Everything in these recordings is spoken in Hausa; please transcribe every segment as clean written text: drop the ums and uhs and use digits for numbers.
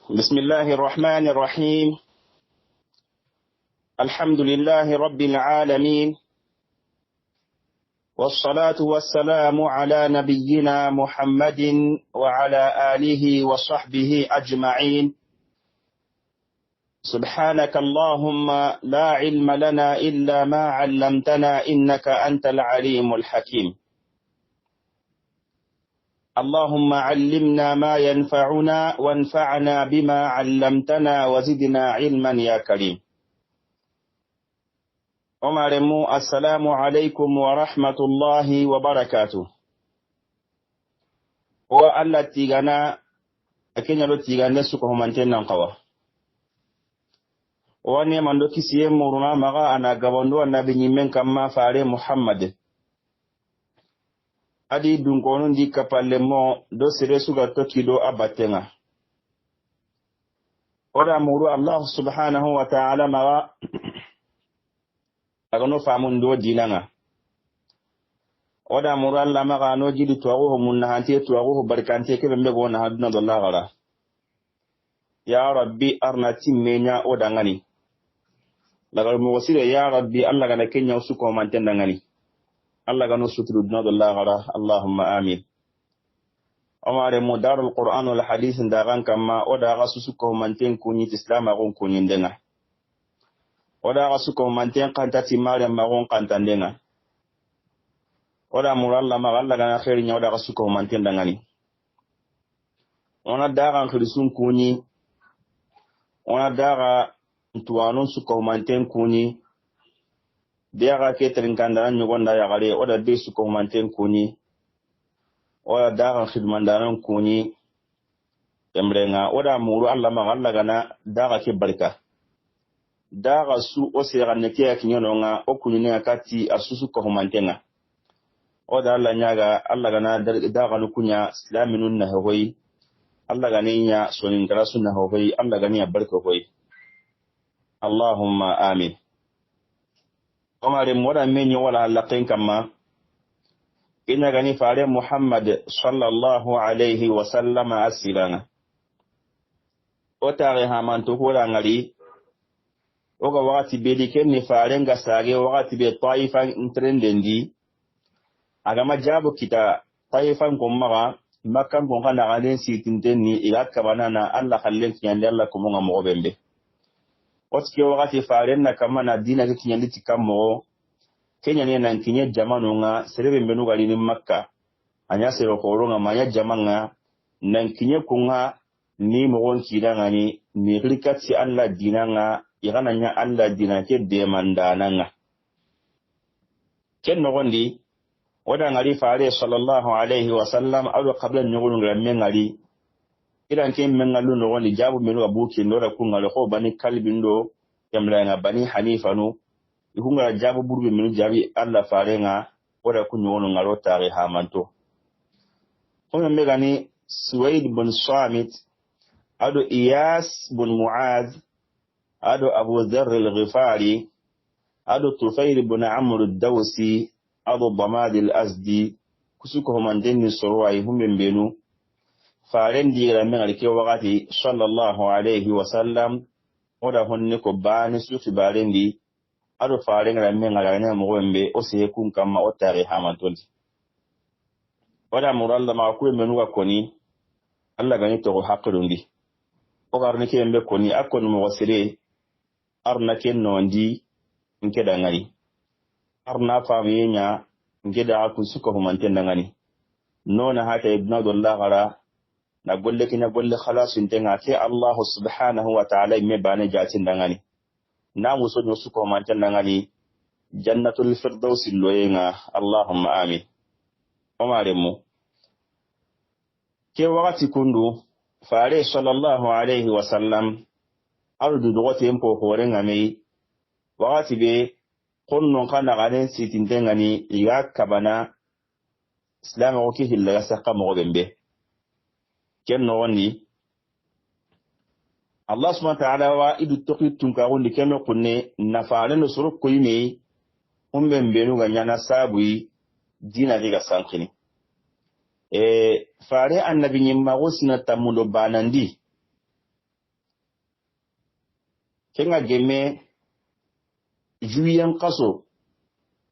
بسم الله الرحمن الرحيم. الحمد لله رب العالمين، والصلاة والسلام على نبينا محمد وعلى آله وصحبه أجمعين. سبحانك اللهم لا علم لنا إلا ما علمتنا إنك أنت العليم الحكيم. اللهم علمنا ما ينفعنا وانفعنا بما علمتنا وزدنا علما يا كريم. Omaremu, assalamu alaikum wa rahmatullahi wa barakatuh. Wa Allah tigana akenya lo tigane suko humanten nan qawa. Wa ne mando kisiye muruna maga ana gabondo annabi nyimen kamma faare Muhammad. Adi dunkonon di kapalle mo do sere suga tokido abatenga. Ora muru Allah subhanahu wa ta'ala maga agano famun do dinanga. Oda muru Allah maga no jidi tuwago munna hanti tuwago barkante ke bembe gona haduna dollah gara. Ya Rabbi arna timmenya oda ngani. Lagal mo wasile ya Rabbi Allah gana kenya usuko mantenda ngani. Allah gano sutru duna dollah gara. Allahumma amin. Omare mo darul Qur'an wal hadith ndagan kama oda ga susuko manten kunyi islam agon kunyi ndenga. Oda ga suko manten kanta timare magon kanta ndenga. Oda muralla magalla gana khairi nya oda ga suko manten dangani. Ona daga khrisun kunyi. Ona daga tuwanon suko manten kunyi. Daga ketrin kanda nyugonda ya gare oda de suko manten kunyi. Oda daga khidmandanan kunyi. Emrenga oda muru Allah magalla gana daga ke barka. Daga su osira nekia kinyononga okunyine akati asusu ko humantenga. Oda Allah nyaga Allah gana daga nukunya islaminun na hoyi. Allah ganinya sonin garasu na hoyi. Allah ganiya barka hoyi. Allahumma amin. Omar moda menyo wala laqin kama ina gani faare Muhammad sallallahu alayhi wa sallam asilana. Otare hamanto hola ngari oga wakati bedi kenni faare nga sage wakati be Taifa ntrendendi agama jabu kita Taifa ngomma Makka ngonga na galen sitintenni ila kabanana Allah khallen kiyande Allah kumunga mo bembe. Otike wakati faare na kama na dina ke kiyande tikamo Kenya ne nan kinye jamanu nga serebe mbenu gali ni Makka anya sero koronga manya jamanga nan kinye kunga ni mogon kidanga ni rikati Allah dinanga igana nya Allah dinake de mandana nga ken nogondi wada ngari faare sallallahu alaihi wasallam adu qabla nyugulu ngamme ngari idan ken mengalu nogondi jabu menu abuki ndora kunga le ko bani kalbindo yamla bani hanifa no ihunga jabu burbe minu jabi Allah farenga wada kunyono ngaro tare hamanto kuma megani Suwaid bin Samit ado Iyas bin Muaz ado Abu Dharr al-Ghifari ado Tufail bin Amr ad-Dawsi ado Damad al-Azdi kusuko mandeni sorwa ihumbe mbenu farendi la mengalike wakati sallallahu alayhi wasallam wada honne ko bani sufi barendi ado farenga la menga na mwembe ose kun kama otare hamantondi wada muralla ma ku menuwa koni Allah gani to haqirundi o garne ke mbe koni akon mo wasire arna ken nondi nke dangani arna famiyenya nke da ku suko humanten dangani nona hata ibn Abdullah gara na golle kina golle khalas intenga ke Allah subhanahu wa ta'ala me bane jatin dangani na muso no suko mantan ngani jannatul firdaus loyenga Allahumma amin. Omaremu ke wakati kundu faare sallallahu alayhi wa sallam ardu dogote mpo horenga mei wakati be konno kana galen sitintengani iga kabana islam ko hilla saqa mo bembe ken no woni Allah subhanahu wa ta'ala wa idu tokitun ka woni keno kunne nafaale no soro koyime umbe mbenu ga nyana sabui dina diga sankini faare annabi nyimma gosina tamudo banandi kenga gemme juyen kaso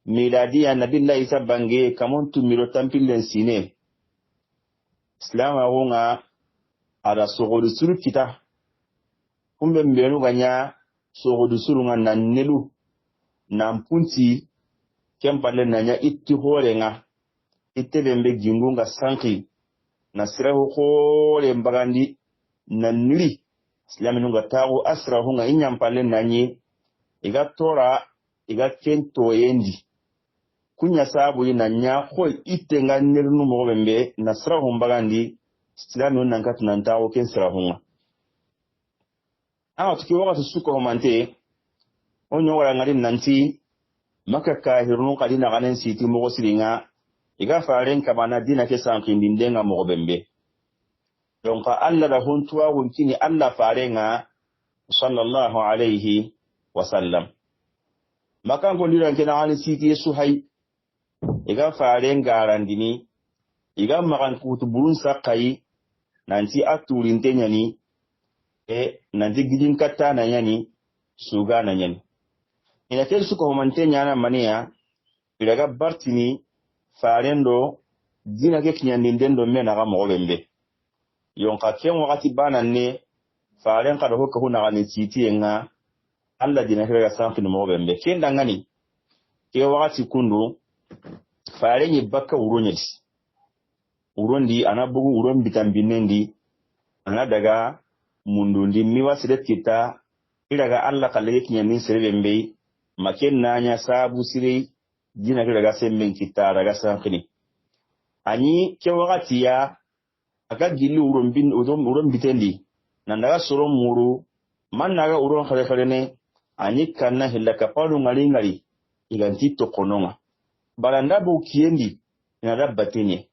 miladiya nabilla isa bange kamon tumiro tampillen sine islama wonga ada sogodu suru kita kumbe mbenu ganya sogodu suru nga nannelu nampunti kempalle nanya itti horenga ittebembe gingunga sanki na sirahu hore mbagandi nanniri islami nunga tagu asrahu nga inyampalle nanyi iga tora iga kento yendi kunya sabu ina nya ko ite nga nirnu mo bembe na sirahu mbagandi islami nunga tunantago ken sirahu nga tuki wakati suko homante onyo wala ngari nanti maka kahirnu kadina ganen siti mo siringa iga faren kabana dina ke sankindi ndenga mo bembe donc alla da huntuwa wunkini alla farenga sallallahu alayhi wa sallam maka ko ndira ke na ganen siti yesu hay iga faren garandini iga makan kutu burun sakai nanti atulin tenyani nanti gidin katta na yani suga na yani ina tel suko homante nyana mania ilaga bartini farendo dina ke kinyandindendo mena ga mo bembe yonka ken wakati bana ne faren ka do ko huna ga ni siti nga alla dina ke ga sanfi mo bembe ken dangani ke wakati kundu faren ni bakka urondi anabugu uron bitambinendi ana daga mundundi miwa sidet kita ilaga alla kalle kinyanin serebembe maken nanya sabu sire dina ilaga semben kita daga sankini ani ke wakati ya aka gilli uron bitendi nan daga soron muru man naga uron khare ne ani kanna hillaka palu ngari iganti to kononga balanda bu kiendi ina dabbatene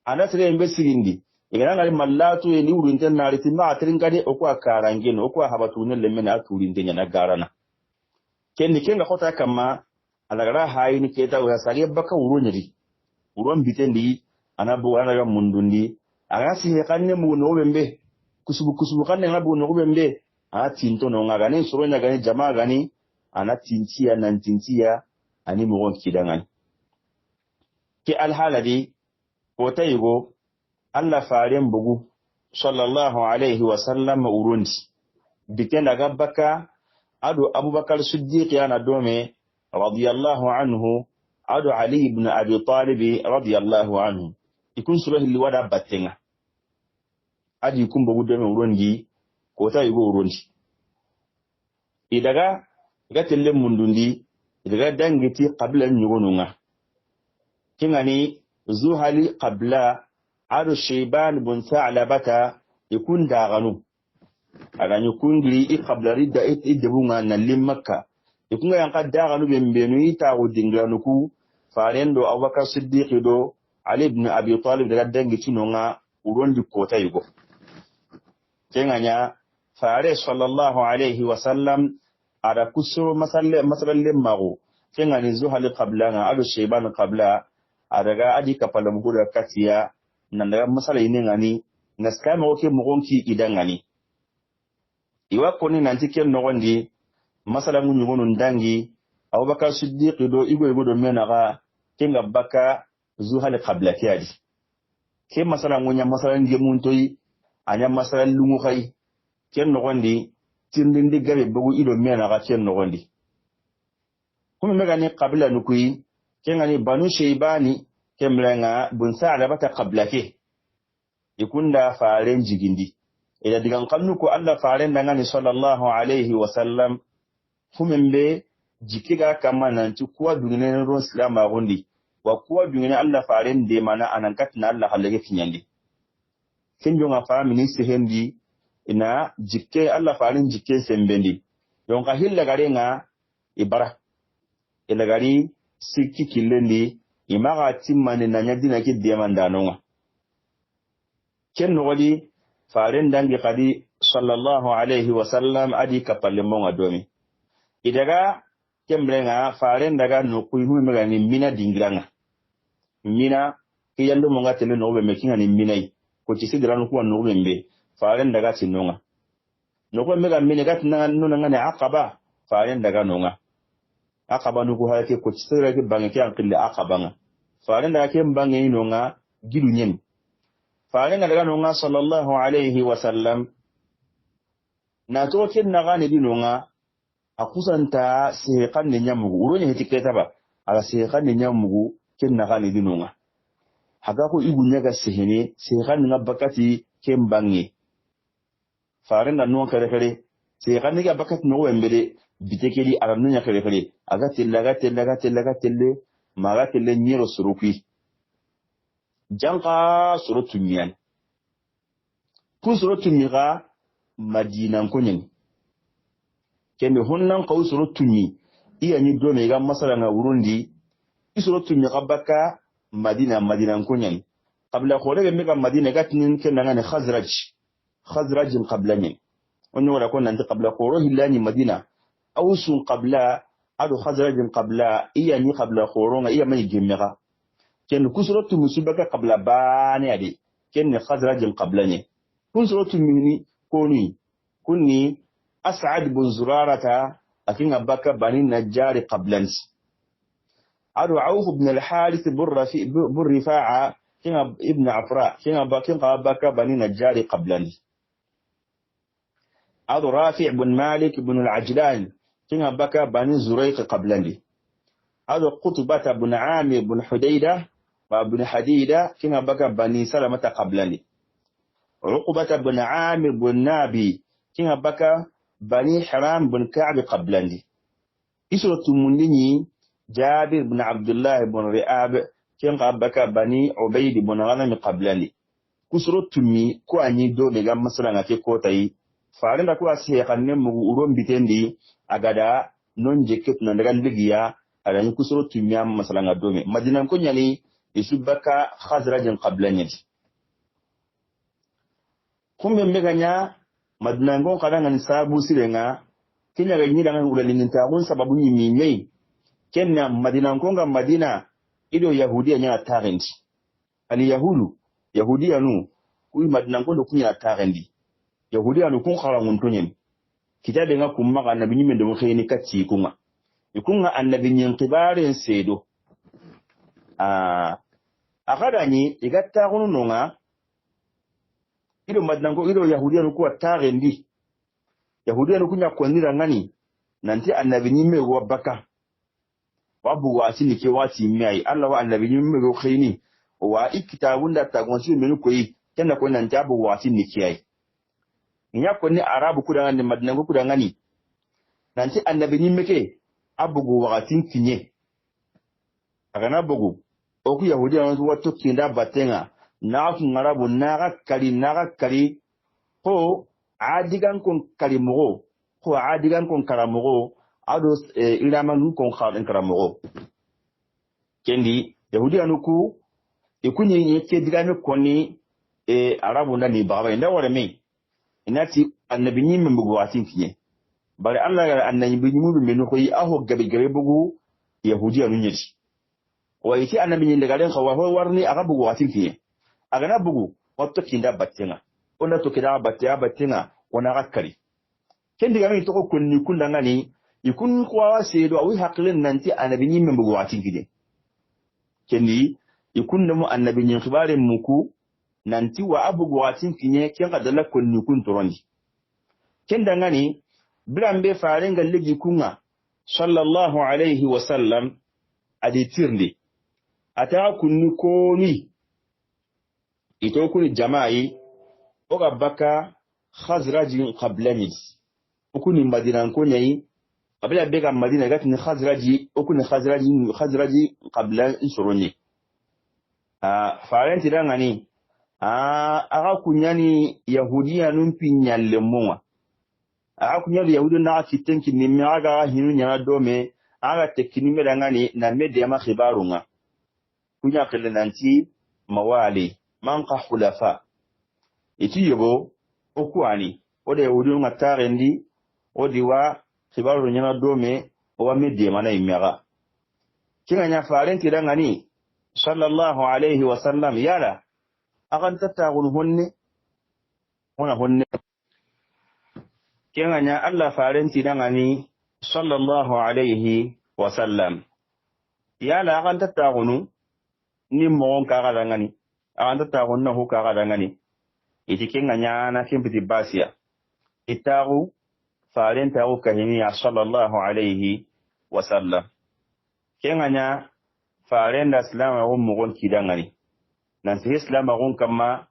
ana sire embe sirindi igana ngari mallatu e liwru internali timma atrin kade okwa karangeno okwa habatu ne lemena aturi ndenya na garana kenni kenga khota kama alagara hayini keta wa sage baka uronyeri uron bitendi anabu anaga mundundi agasi he kanne mu no bembe kusubu kanne ngabu no bembe atinto no ngaga ne soronya gani jamaa gani anatintia nantintia ani mu kidangani ke alhaladi kota yugo alla faren bugu sallallahu alaihi wa sallam urundi bitenda gabbaka adu abubakar siddiq yana dome radiyallahu anhu adu ali ibn abi talib radiyallahu anhu ikun surahi liwada battenga adi ikun bugu dome urundi kota yugo urundi idaga gatelle mundundi idaga dangiti qabla nyugonunga kingani zuhali qabla ado shayban bun sa'labata ikun daganu agani kungiri qabla ridda idebunga na limmakka ikunga yanka daganu bembenu ita udinglanu ku farendo abubakar siddiq do ali ibn abi talib daga dangi tinonga urondi kota yugo kenganya fare sallallahu alaihi wasallam ada kuso masalle mago kengani zuhali qabla ado shayban qabla adaga adi kapala muguda katiya nan daga masala ine ngani naska ma oke mugonki idangani iwa koni nanti ken nogondi masala ngunyugo ndangi abubakar siddiq do igo do menaga kenga baka zuhal qabla kiyadi ke masala ngunya masala ngemuntoyi anya masala lungu kai ken nogondi tindindi gabe bugu ido menaga ken nogondi kuma megani qabla nukui kengani banu shaybani kemlenga bun sa'labata qablake ikunda faren jigindi ila digan kannu ko alla faren dangani sallallahu alaihi wasallam fumembe jikiga kama nanti kuwa dungene ron islama gondi wa kuwa dungene alla faren de mana anankatna alla halage kinyandi kinjo nga fa ministe hendi ina jikke alla faren jikke sembendi yonka hilla garenga ibara ila gari sikki killendi imaga timmani na nyadina ki diamandanonga ken nogodi faren dangi kadi sallallahu alaihi wasallam adi kapalle monga domi idaga kembrenga faren daga no kuimu mega ni mina dingiranga mina kiyando monga tele no be mekinga ni minai ko ci sidran ko no be faren daga tinonga no ko mega mini gat na nuna ngane aqaba faren daga nonga aqaba nu ko hayake ko tsira ke bangi ke ankille aqaba nga faren daga ke bangi nonga gidu nyen faren daga nonga sallallahu alaihi wasallam na to ken na gane di nonga akusanta seqan ne nyamugo urone hetiketa ba ala seqan ne nyamugo ken na gane di nonga haga ko igunya ga sehene seqan nga bakati ken bangi faren da non kare kare seqan ga bakati no wembere bitekeli ala nunya kare kare aga telle maga telle nyero suruki janka surutu nyan kun surutu miga madina konyen kende honnan kaw surutu ni iya ni do me ga masala na urundi isurutu mi qabaka madina konyen qabla khore me ga madina gatnin kenna ngane khazraj qablani onno wala kon nan qabla khoro hilani madina awsun qabla adu khazraj qabla iya ni qabla khoro nga iya mai gemega ken kusuratu musibaka qabla bani adi ken khazraj qablani kun suratu mini koni kunni as'ad bin zurarata akin abaka bani najjar qablan adu auf ibn al-harith bin rifa'a kin ibn afra kin abaka bani najjar qablan adu rafi' bin malik bin al-ajlan kin abaka bani zurayq qablan adu qutbah bin amir bin hudayda wa bin hadida kin abaka bani salamata qablan عقبة بن عامر بن نابي كنا بكى بني حرام بن كعب قبلني إسرة مني جابر بن عبد الله بن رئاب كنا بكى بني عبيد بن غنم قبلني كسرة مي كو أني دو ميغام مثلا في كوتاي فارن كو أسيقا نمو أورون بتندي أغدا نون جكت نندغان لغيا أغاني كسرة مي مثلا دومي مدينة كو نياني يسبكى خزرج قبلني kumbe mbeganya madnango kadanga ni sabu sirenga kinya ga nyida ngula linta kun sababu ni minyei kenna madina ngonga madina ido yahudia nya tarendi ali yahudia nu kuyi madina ngondo kunya tarendi yahudia nu kun khara nguntonyen kitabe nga kumma ga annabi nyimme de mo kheyni katti kunga ikunga annabi nyen kibaren sedo akada ni igatta kunu nonga ido madnango ido yahudia nu kuwa tarendi yahudia nu kunya kwanira ngani nanti annabi nyimme go baka wabu wasini ke wati mai Allah wa annabi nyimme go khayni wa ikitabun da tagonsi menu koyi kenna ko nan jabu wasini ke ai nya ko ni arabu kuda ngani madnango kuda ngani nanti annabi nyimme ke abugo watin kinye agana bugu oku yahudia nu wato kinda batenga na fu ngarabu naga kali ko adigan kon kalimogo ko adigan kon karamogo ado ilaman kon khaden karamogo kendi yahudi anuku ikunyi ni ke digame koni arabu ndani baba nda wala me inati annabi nyimme mbugo watin kinye bari Allah annabi nyimme menu ko yi aho gabe bugu yahudi anu nyeti wa yiti annabi nyimme galen khawa warni arabu watin kinye agana bugu wato kinda battenga ona to kida battenga ona gakkari kendi gami to ko kunni kunda ngani ikun kwa sedo awi haklin nanti annabi nyimme bugu watin gide kendi ikun mu annabi nyin khibare muku nanti wa abugu watin kinye ken kadalla kunni kun torondi kenda ngani birambe farenga legi kunga sallallahu alaihi wasallam adi tirndi ata kunni koni ito kuni jama'i oga baka khazraji qablani okuni madina nkonyai abila bega madina gati ni khazraji okuni khazraji qabla insuroni farenti dangani aga kunyani yahudiya numpi nyalle monwa aga kunyani yahudiya na kitenki ni aga hinu nyana dome aga tekini medangani na mede ma khibarunga kunya kelenanti mawali manqa khulafa iti yogo okuani ode yahudi nga tarendi odi wa khibaru nyana dome wa mede mana imyaga kinga nya farenti dangani sallallahu alayhi wa sallam yala akan tattagun honne kenganya Allah farenti dangani sallallahu alaihi wasallam yala kan tattagunu ni mogon kaga dangani akan tattagunu na hu kaga dangani iti kenganya na kimpiti basia itagu farentagu kahini ya sallallahu alaihi wasallam kenganya farenda islama gon mogon kidangani nan sai islama gon kama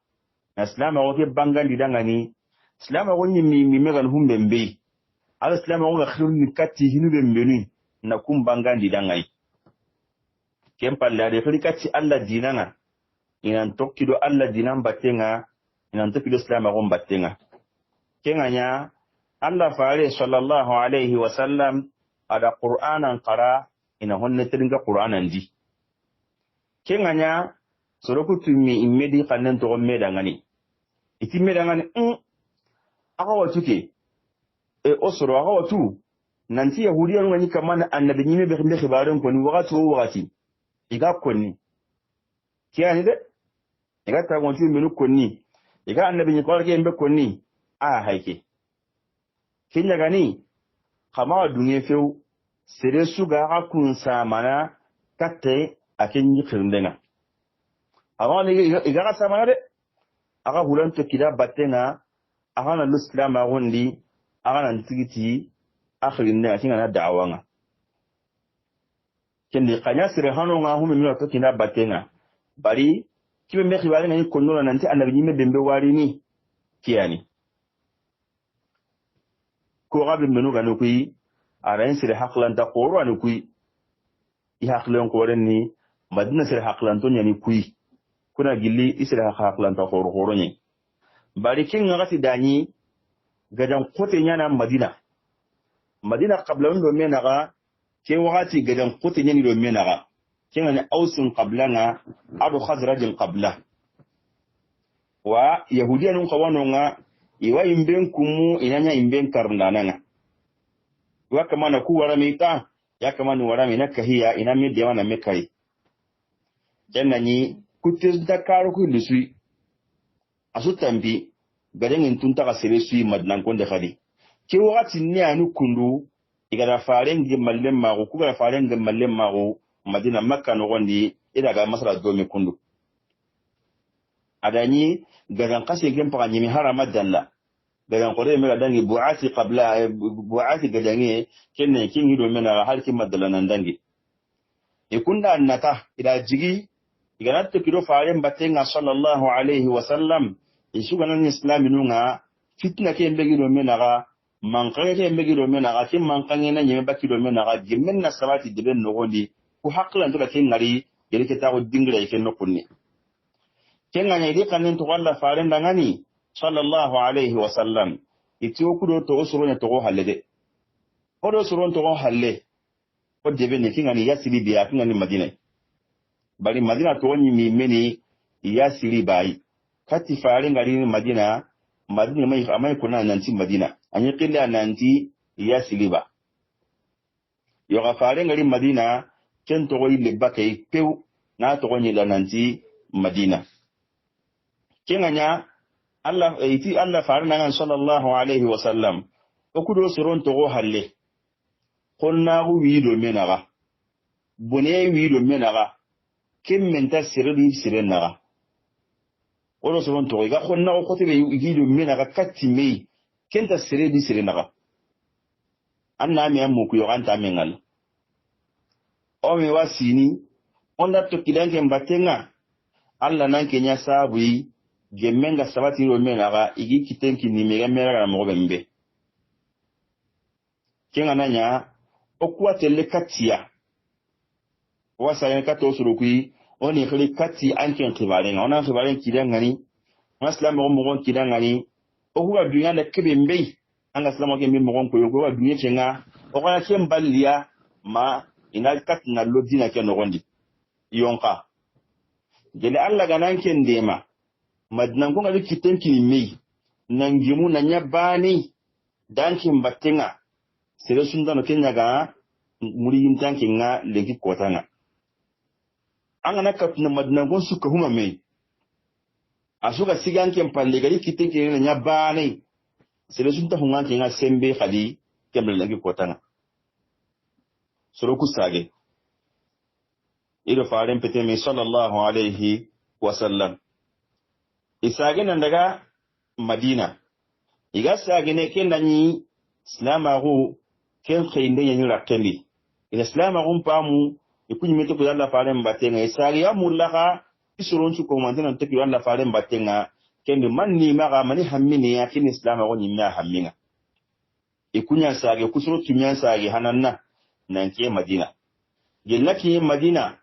na islama gon ke bangan didangani islama gon mi megan humbembe al islama gon khirun katti hinu bembeni na kum bangan didangani kem palla de kati Allah dinanga inan tokkido Allah dinan batenga inan tokkido islama gon batenga kenganya Allah fare sallallahu alaihi wasallam ada qur'anan qara ina honne tringa qur'anan di kenganya soroku tumi immedi kanen to meda ngani iti meda ngani aka watuke osoro aka watu nanti yahudiya ngani kamana annabi nyime be khimbe khibaran ko ni wakati iga konni kiyani de iga ta gonti menu konni iga annabi ni ko ke mbe konni haike kinya gani kama dunye feu sere suga aka kun samana katte akin yi kirndenga awon iga ka samana de aka hulan to kida batenga aka na islam agundi aka na tigiti akhirinne akinga na da'awanga kendi kanya sire hano nga hume mino to kida batenga bari kibe me khibale ngani konno nanti annabi nyime bembe wari ni kiyani ko gabe menu ganu kuyi arain sire haklan ta qoro anu kuyi i haklan ko renni madina sire haklan to nyani kuyi kuna gilli isire haklan ta qoro nyi bari kin ngati dani gadan kote nyana madina qabla ndo menaga ke wakati gadan kote nyani do menaga kin ngani ausun qablana adu khazrajin qabla wa yahudiyanun qawano nga iwa imben kumu inanya imben karndananga wa kama na kuwara mita ya kama ni warami na kahiya ina mi dewa na mekai janna ni kutis dakaru ku lisui asutambi gaden intunta ka sere sui madnan konde khadi ki wakati ni anu kundu igara faren gemallem mago ku gara faren gemallem mago madina makka no gondi ida ga masala do me kundu adani gadan kase gem pa nyimi harama dalla gadan qore me gadan bu'ati qabla bu'ati gadange kenne kin hido mena har kin madalla nan dangi ikunda annata ida jigi igana to kiro faaren batenga sallallahu alaihi wasallam isuga nan islaminu nga fitna ke mbegi do mena ga manqare ke mbegi do mena ga kin manqange na nyime bakki do mena ga gimmen na sabati diben no gondi ku haklan to ka kin ngari yele ke tawo dingira ke no kunni kenga nyidi kanin to walla faaren dangani sallallahu alaihi wasallam itiyo kudo to osoro ne to go halede odo soro to go halle o debe ne kinga ni yasiri biya kinga ni madina bari madina to woni mi meni yasiri bai kati faaren ngari ni madina mai amai kuna nanti madina anyi killa nanti yasiri ba yo ga faaren ngari madina ken to go ile bakai pew na to go ni la nanti madina kenganya Allah iti Allah farna ngan sallallahu alaihi wasallam okudo soron to go halle konna gu wido menaga bone wido menaga kimmenta sirri sirenaga odo soron to ga konna ko kote wido menaga katti mei kenta sirri sirenaga anna mi ammu ku yo anta mengal o mi wasini onda to kidanke mbatenga Allah nan kenya sabu gemenga sabati ro menaga igi kitenki ni mega mera mo bembe kenga nanya okwa tele katia wasa yen kato surukui oni khali kati anken khibaren ona khibaren kidangani muslim mo mo kidangani okuwa dunya da kebembe anga islamo ke mo ko yo dunya chenga okwa kembalia ma ina katina lodina ke no gondi yonka gele Allah ganan ken dema madnan ko ngali kitenki mi nangimu nanya bani dankin batenga sere sunda no kenya ga muri yintanki nga legi kotanga angana kapna madnan ko suka huma me asuka siganke palle gari kitenki nanya bani sele sunta hunga kinga sembe khali kemre lagi kotanga soro kusage ido faren pete mi sallallahu alaihi wasallam isage nan daga madina iga sage ne kendani islamagu ken khinde yin rakeli ila islamagu pamu ikunyi meto ko yalla faren batenga isage ya mullaga isuron su ko mantana to yalla faren batenga kendi manni maga mani hammini ya kin islamagu nyimya hamminga ikunya sage kusuro tunya sage hananna nanke madina gelnaki madina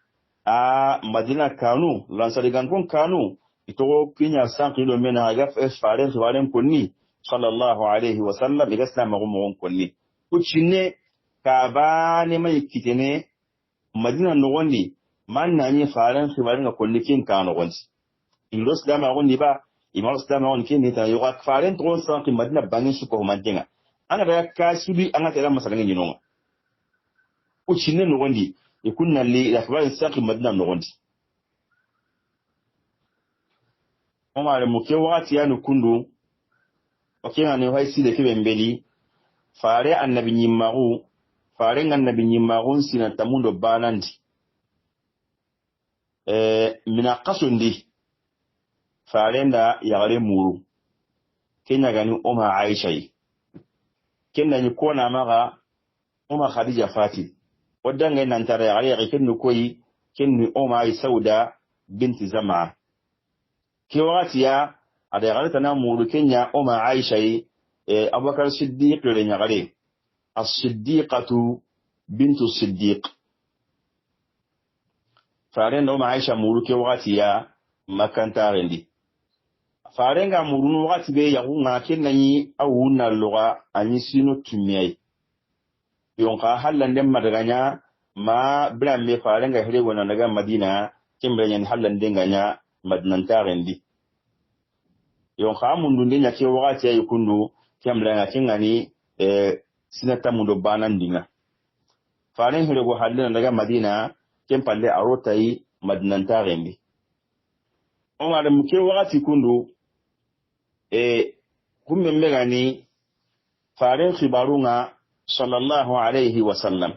madina kanu lansarigan kon kanu ito kinya san kilo mena aga faren konni sallallahu alaihi wasallam iga islamagu mo konni kucine ka bane mai kitene madina no wonni man nani faren konni kin kanu wonni ilo islamagu ni ba imam islamagu kin ni ta yo faren tron san ki madina bangin su ko manjenga anga da kasubi anga tera masalan nyinonga kucine no wonni ikunna li yakbar saqi madina no wonni omare muke wati ya nukundu okina ne haisi da kibe mbeli fare annabi nyimmaru fare annabi nyimmaru sina tamundo banandi mina qasundi fare nda yare muru kenya gani oma aisha yi kenya ni kona maga oma khadija fati wadanga nan tare yare kennu koyi kennu oma sauda binti zama ke wakati ya ada yare tana muru kenya oma aisha yi abubakar siddiq le nyagare as-siddiqatu bintu siddiq faren da oma aisha muru ke wakati ya makanta rendi faren ga muru no wakati be ya kunga kenni awuna loga anyi sino tumiyai yonka hallan den madaganya ma bran me faren ga hire wona daga madina kimbe nyen hallan den ganya madnanta rendi yonka mundu den yake wakati ya yukundu kemla nga kingani sinata mundo banandinga faren hire go hallan daga madina kempalle arotai madnanta rendi on muke wakati kundu kumme gani faren khibarunga sallallahu alaihi wasallam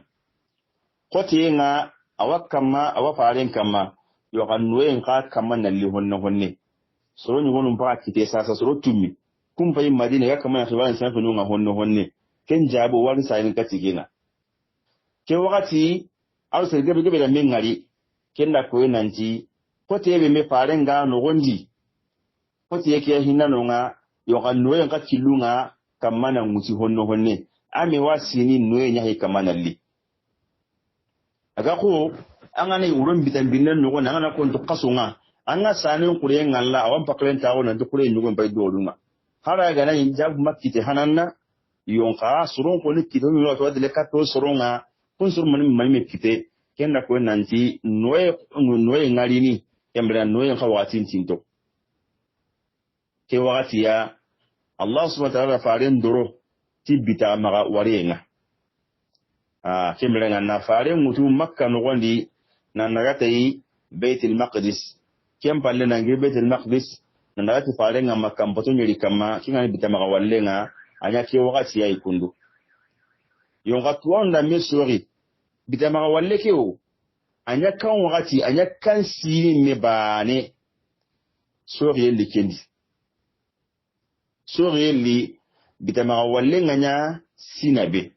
koti nga awakama awafaren kama yoganwe nga kama nalli honne soro nyugo mpa kite sasa soro tumi kumpa yi madina ya kama khibaran sanfa nunga honne ken jabo wali sayin katigina ke wakati awse gebe da mengari kenda ko nanti koti ebe me faren ga no gondi koti yake hinna nonga yoganwe nga kilunga kama na muti honne ame wasini noye nyahi kamanalli aga ko angane uron bitan no gona angana ko to kasunga anga sanin kure ngalla awan paklen tawo na to kure nyugo bay dolunga hara ga nan jabu makkite hananna yonka suron ko nikito no to de kato suronga kun sur man kite kenda ko nanti noye ngari ni kembra noye khawati tinto ke wakati ya Allah subhanahu wa ta'ala farin doro tibita maga warenga kimrenga na fare mutu makka no gondi na nagatayi baitul maqdis kempalle na ngi baitul maqdis na nagati fare nga makka mboto nyeri kama kinga bita maga wallenga anya ke wakati ya ikundu yonga tuonda mesori bita maga walle keo anya kan wakati anya kan sini mebane sori li kendi sori li bitamaga wallenga nya sinabe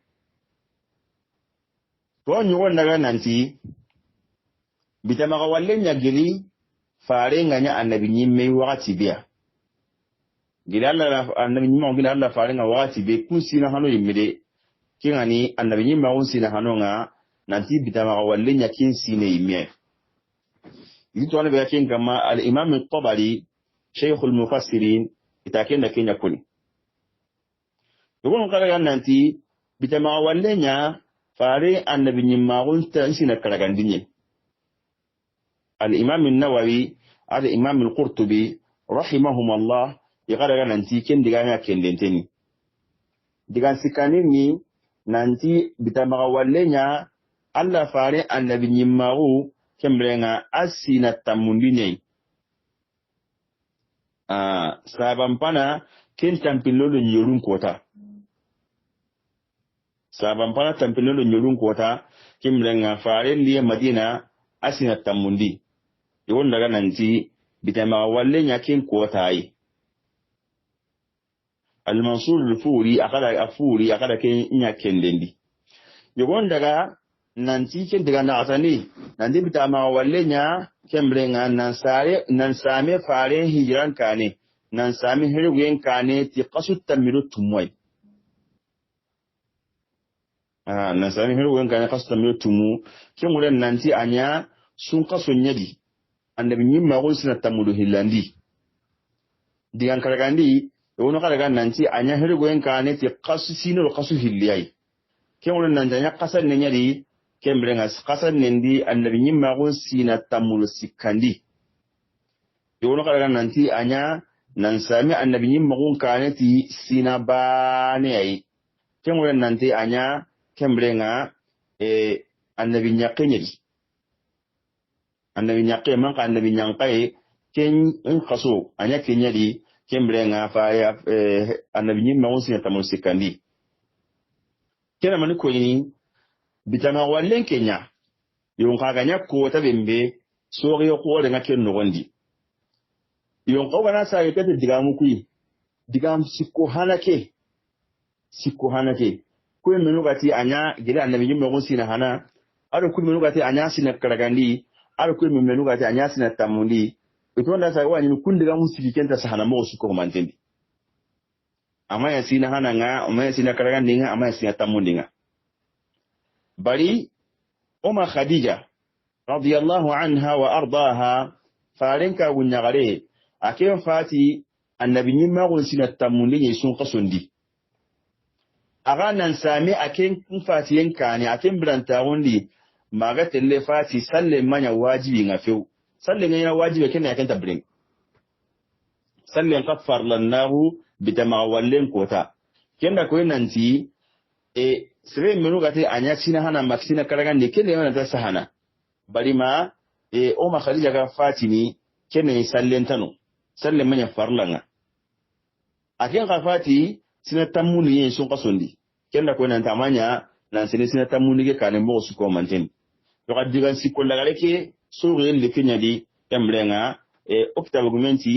to nyugo ndaga nanti bitamaga wallenya gili fare nganya annabi nyimme wakati biya gila Allah annabi nyimme gila Allah fare nga wakati be kusina hano yimide kingani annabi nyimme unsina hano nga nanti bitamaga wallenya kin sine yimme yito ane be kin kama al-imam at-tabari shaykh al-mufassirin itakenda kenya kuni yugon kala nanti bitama wallenya fare annabi nyimma gunta sina karagandinye al-imam an-nawawi al-imam al-qurtubi rahimahumullah yagara nanti kendiga nya kendenteni digan sikanini nanti bitama wallenya alla fare annabi nyimma gu kembrenga asina tamundinye sabampana ken tampilolo nyolun kota saban pana tampilolo nyolun kota kimlenga fare liye madina asina tamundi yawon daga nanti bitama walle nyakin kota yi al-mansur al-furi akada ken nyakendendi yawon daga nanti ken daga na asani nanti bitama walle nya kemlenga nan same fare hijiran kane nan sami hirguen kane ti qasu tamiru tumwai nan sami hirguen kane qasu tamiru tumu kemuren nanti anya sun qasu nyadi annabi nyimma gol sina tamudu hillandi digan karagandi wono karaga nanti anya hirguen kane ti qasu sino qasu hilliyai kemuren nan anya qasan nyadi kembrenga qasan nendi annabi nyimma gol sina tamudu sikandi wono karaga nanti anya nan sami annabi yin magun kaneti sina bane yayi kemuren nanti anya kembrenga annabi nyakenyedi annabi nyake man ka annabi nyankai ken in kaso anya kenyedi kembrenga fa annabi yin magun sina tamun sikandi kena mani ko yini bitama wallen kenya yon kaga nya ko tabembe sori ko de ngaken no gondi yon ko gana sa yake digamu kui digam sikko hanake ko menu gati anya gida annabi yimbe gon sina hana ado ku menu gati anya sina karagandi ado ku menu gati anya sina tamundi to wanda sa wani kun digamu siki kenta sa hana mo su ko mantendi amma ya sina hana nga amma ya sina karagandi nga amma ya sina tamundi nga bari umma khadija radiyallahu anha wa ardaha farinka gunyagare aken fati annabi nyimma gon sina tamundi ne sun kasundi aga nan sami aken fati yankane aken branta wondi maga telle fati salle manya wajibi ngafeu salle ngaya wajibi ken yaken tabrin salle qaffar lanahu bitama wallen kota kenda ko nanti sire menu gate anya sina hana maksina karagan ne ken yana ta sahana bari ma o ma khadija ga fati ni ken sallen tano salle manya farlanga aken kafati sina tamuni yin sun kasundi kenda ko nan tamanya nan sina tamuni ke kanen mo su ko manten to kadigan sikko lagale ke sore le kenyadi emlenga okta argumenti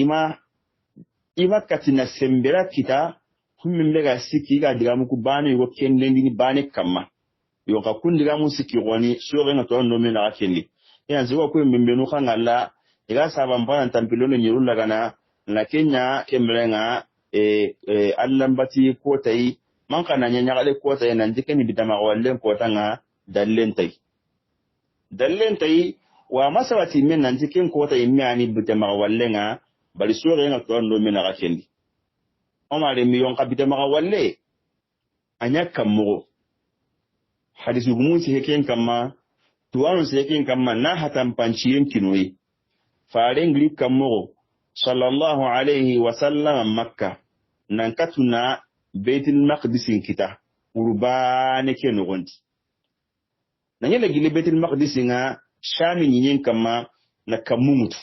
ima katina sembera kita kumbe ga siki ga digamu ku bane go kendendi ni bane kamma yo ka kundiga mu siki goni sore ngato no me na kendi yanzu ko mbembe no kangala ega saban bana tampilone nyiru lagana na Kenya kemrenga allambati ko tai man kana nyanya gale ko tai nan dikeni bidama wallen ko tanga dallen tai wa masawati men nan diken ko tai mi ani bidama wallenga bari sore ngato no me na kendi omare mi yon ka bidama walle anya kammo hadisu gumunsi heken kamma tuwanu heken kamma na hatan panciyen kinoyi faren gli kammo sallallahu alaihi wa sallam makka nan katuna baitul maqdis kita urbane ke no gondi nan yele gili baitul maqdis nga shami nyin kamma na kamumutu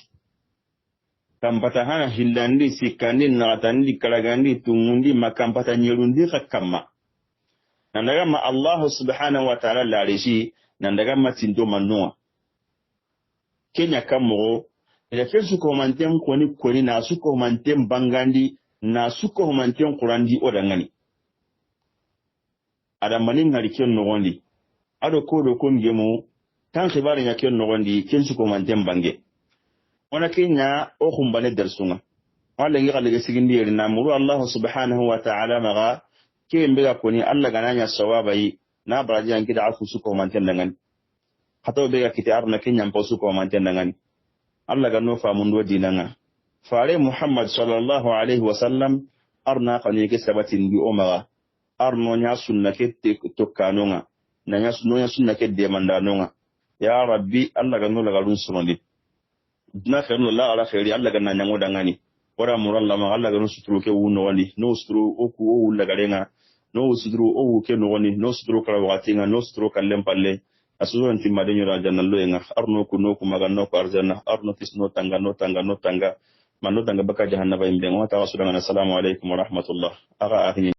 kampata hana hillandi sikandi na tandi kalagandi tumundi makampata nyerundi kamma nan daga ma Allah subhanahu wa ta'ala larishi nan daga ma tindo manwa kenya kammo ila kesu ko mantem koni na su ko mantem bangandi na su ko mantem qurandi odangani ada manin ngari ken no gondi ado ko do ko ngemu tan khibari nya ken no gondi ken su ko mantem bange ona kenya o khumbane darsunga wala ngi kale sigindi yeri na muru Allah subhanahu wa ta'ala maga ke mbega koni Allah gananya sawabai na baraji an kida afu su ko mantem dangani hato bega kiti arna kenya mpo su ko mantem dangani Allah ga nufa mun do dinanga fare Muhammad sallallahu alaihi wasallam arna kani ke sabatin bi umara arno nya sunna ke to kanonga na nya sunna ke de mandanonga ya rabbi Allah ga nula garun sunondi na khairun la ala khairi Allah ga nanya ngodangani wara muralla ma Allah ga nusutru ke wuno wali no sutru oku o wulla garenga no sutru o ke no woni no sutru kala watinga no sutru kallem palle asuwan timma de nyura janna loyenga arno ku no ku maga no ko arjanna arno tisno tanga manu danga baka jahannaba imbe ngota wasudanga assalamu alaikum wa rahmatullah aga